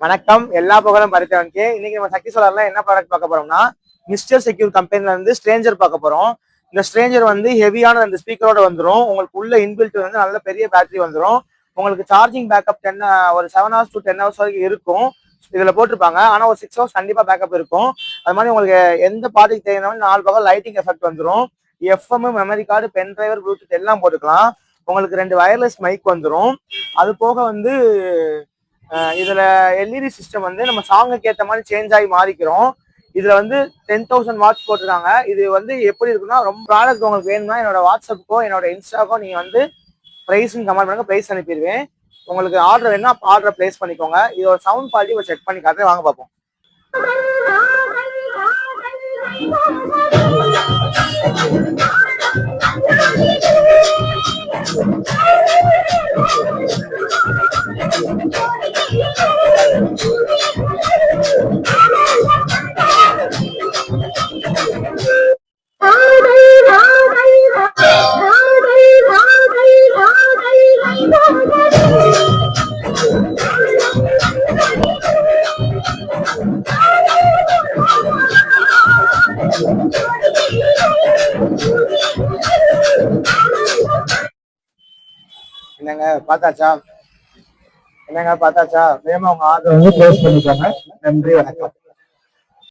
வணக்கம், எல்லா புகழும் பறித்தவனுக்கு. இன்னைக்கு நம்ம சக்தி சோலார்ல என்ன ப்ராடக்ட் பார்க்க போறோம்னா, மிஸ்டர் செக்யூர் கம்பெனில இருந்து ஸ்ட்ரேஞ்சர் பார்க்க போறோம். இந்த ஸ்ட்ரேஞ்சர் வந்து ஹெவியான அந்த ஸ்பீக்கரோட வந்துடும். உங்களுக்கு உள்ள இன்பில்ட் வந்து நல்ல பெரிய பேட்டரி வந்துடும். உங்களுக்கு சார்ஜிங் பேக்கப் ஒரு 7 hours to 10 hours வரைக்கும் இருக்கும். இதுல போட்டிருப்பாங்க. ஆனா ஒரு 6 hours கண்டிப்பா பேக்கப் இருக்கும். அது மாதிரி உங்களுக்கு எந்த பாட்டுக்கு தேவையான 4 பக்கம் லைட்டிங் எஃபெக்ட் வந்துடும். FM, memory card, pen driver, Bluetooth எல்லாம் போட்டுக்கலாம். உங்களுக்கு 2 வயர்லெஸ் மைக் வந்துடும். அது போக வந்து இதுல எல்இடி சிஸ்டம் வந்து நம்ம சாங்குக்கு ஏற்ற மாதிரி சேஞ்ச் ஆகி மாறிக்கிறோம். இதுல வந்து 10,000 வாட்ஸ் போட்டிருக்காங்க. இது வந்து எப்படி இருக்குன்னா, ரொம்ப ப்ராடக்ட் உங்களுக்கு வேணும்னா என்னோட வாட்ஸ்அப்புக்கோ என்னோட இன்ஸ்டாக்கோ நீங்க வந்து ப்ரைஸும் கமெண்ட் பண்ணுங்க, ப்ரைஸ் அனுப்பிடுவேன். உங்களுக்கு ஆர்டர் வேணும்னா ஆர்டரை பிளேஸ் பண்ணிக்கோங்க. இதோட சவுண்ட் குவாலிட்டி ஒரு செக் பண்ணி காட்டுறேன், வாங்க பார்ப்போம். என்னங்க பார்த்தாச்சா? வேகமா உங்க ஆர்டர் வந்து க்ளோஸ் பண்ணிக்கோங்க. நன்றி, வணக்கம்.